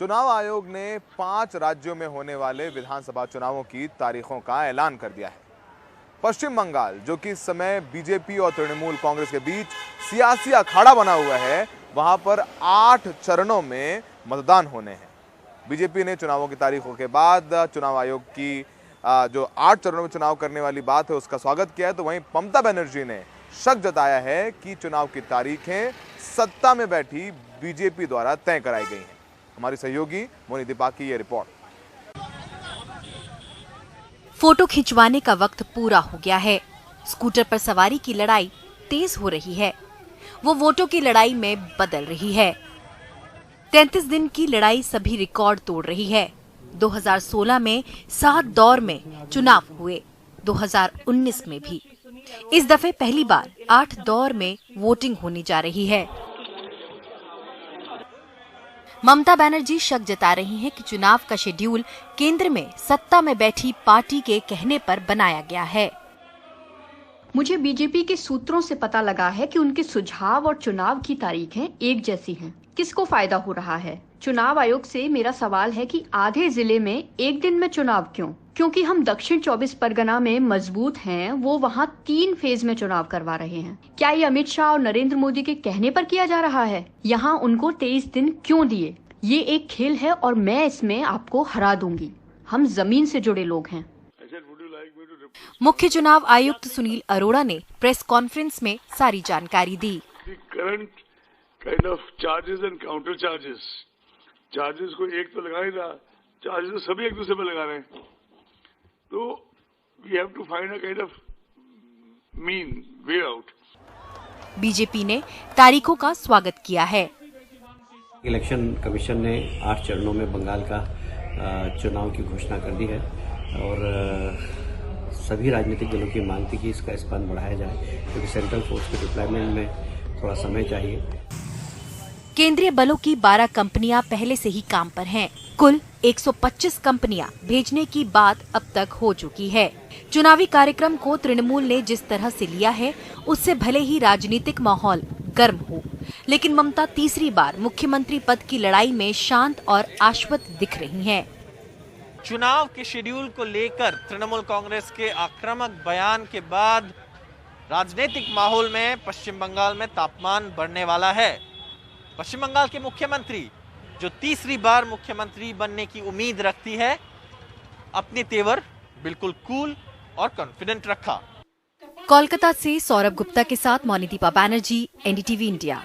चुनाव आयोग ने 5 राज्यों में होने वाले विधानसभा चुनावों की तारीखों का ऐलान कर दिया है। पश्चिम बंगाल, जो कि इस समय बीजेपी और तृणमूल कांग्रेस के बीच सियासी अखाड़ा बना हुआ है, वहां पर 8 चरणों में मतदान होने हैं। बीजेपी ने चुनावों की तारीखों के बाद चुनाव आयोग की जो 8 चरणों में चुनाव करने वाली बात है उसका स्वागत किया है, तो वहीं ममता बनर्जी ने शक जताया है कि चुनाव की तारीखें सत्ता में बैठी बीजेपी द्वारा तय कराई गई हैं। हमारी सहयोगी मोनी दीपा की ये रिपोर्ट। फोटो खिंचवाने का वक्त पूरा हो गया है। स्कूटर पर सवारी की लड़ाई तेज हो रही है, वो वोटों की लड़ाई में बदल रही है। 33 दिन की लड़ाई सभी रिकॉर्ड तोड़ रही है। 2016 में 7 दौर में चुनाव हुए, 2019 में भी। इस दफे पहली बार 8 दौर में वोटिंग होने जा रही है। ममता बनर्जी शक जता रही हैं कि चुनाव का शेड्यूल केंद्र में सत्ता में बैठी पार्टी के कहने पर बनाया गया है। मुझे बीजेपी के सूत्रों से पता लगा है कि उनके सुझाव और चुनाव की तारीखें एक जैसी हैं। किसको फायदा हो रहा है? चुनाव आयोग से मेरा सवाल है कि आधे जिले में एक दिन में चुनाव क्यों? क्योंकि हम दक्षिण 24 परगना में मजबूत हैं, वो वहाँ 3 फेज में चुनाव करवा रहे हैं। क्या ये अमित शाह और नरेंद्र मोदी के कहने पर किया जा रहा है? यहाँ उनको 23 दिन क्यों दिए? ये एक खेल है और मैं इसमें आपको हरा दूंगी। हम जमीन से जुड़े लोग हैं। मुख्य चुनाव आयुक्त सुनील अरोड़ा ने प्रेस कॉन्फ्रेंस में सारी जानकारी दी। Current kind of charges and counter charges को एक तो लगा ही रहा, चार्जेस तो सभी एक दूसरे पर लगा रहे हैं, तो we have to find a kind of mean way out. BJP ने तारीखों का स्वागत किया है। इलेक्शन कमीशन ने 8 चरणों में बंगाल का चुनाव की घोषणा कर दी है और सभी राजनीतिक दलों की मांग थी कि इसका स्पैन बढ़ाया जाए, क्योंकि सेंट्रल फोर्स के डिप्लॉयमेंट में थोड़ा समय चाहिए। केंद्रीय बलों की 12 कंपनियां पहले से ही काम पर हैं। कुल 125 कंपनियां भेजने की बात अब तक हो चुकी है। चुनावी कार्यक्रम को तृणमूल ने जिस तरह से लिया है, उससे भले ही राजनीतिक माहौल गर्म हो, लेकिन ममता तीसरी बार मुख्यमंत्री पद की लड़ाई में शांत और आश्वस्त दिख रही हैं। चुनाव के शेड्यूल को लेकर तृणमूल कांग्रेस के आक्रामक बयान के बाद राजनीतिक माहौल में पश्चिम बंगाल में तापमान बढ़ने वाला है। पश्चिम बंगाल के मुख्यमंत्री, जो तीसरी बार मुख्यमंत्री बनने की उम्मीद रखती है, अपने तेवर बिल्कुल कूल और कॉन्फिडेंट रखा। कोलकाता से सौरभ गुप्ता के साथ मोनी दीपा बनर्जी, एनडीटीवी इंडिया।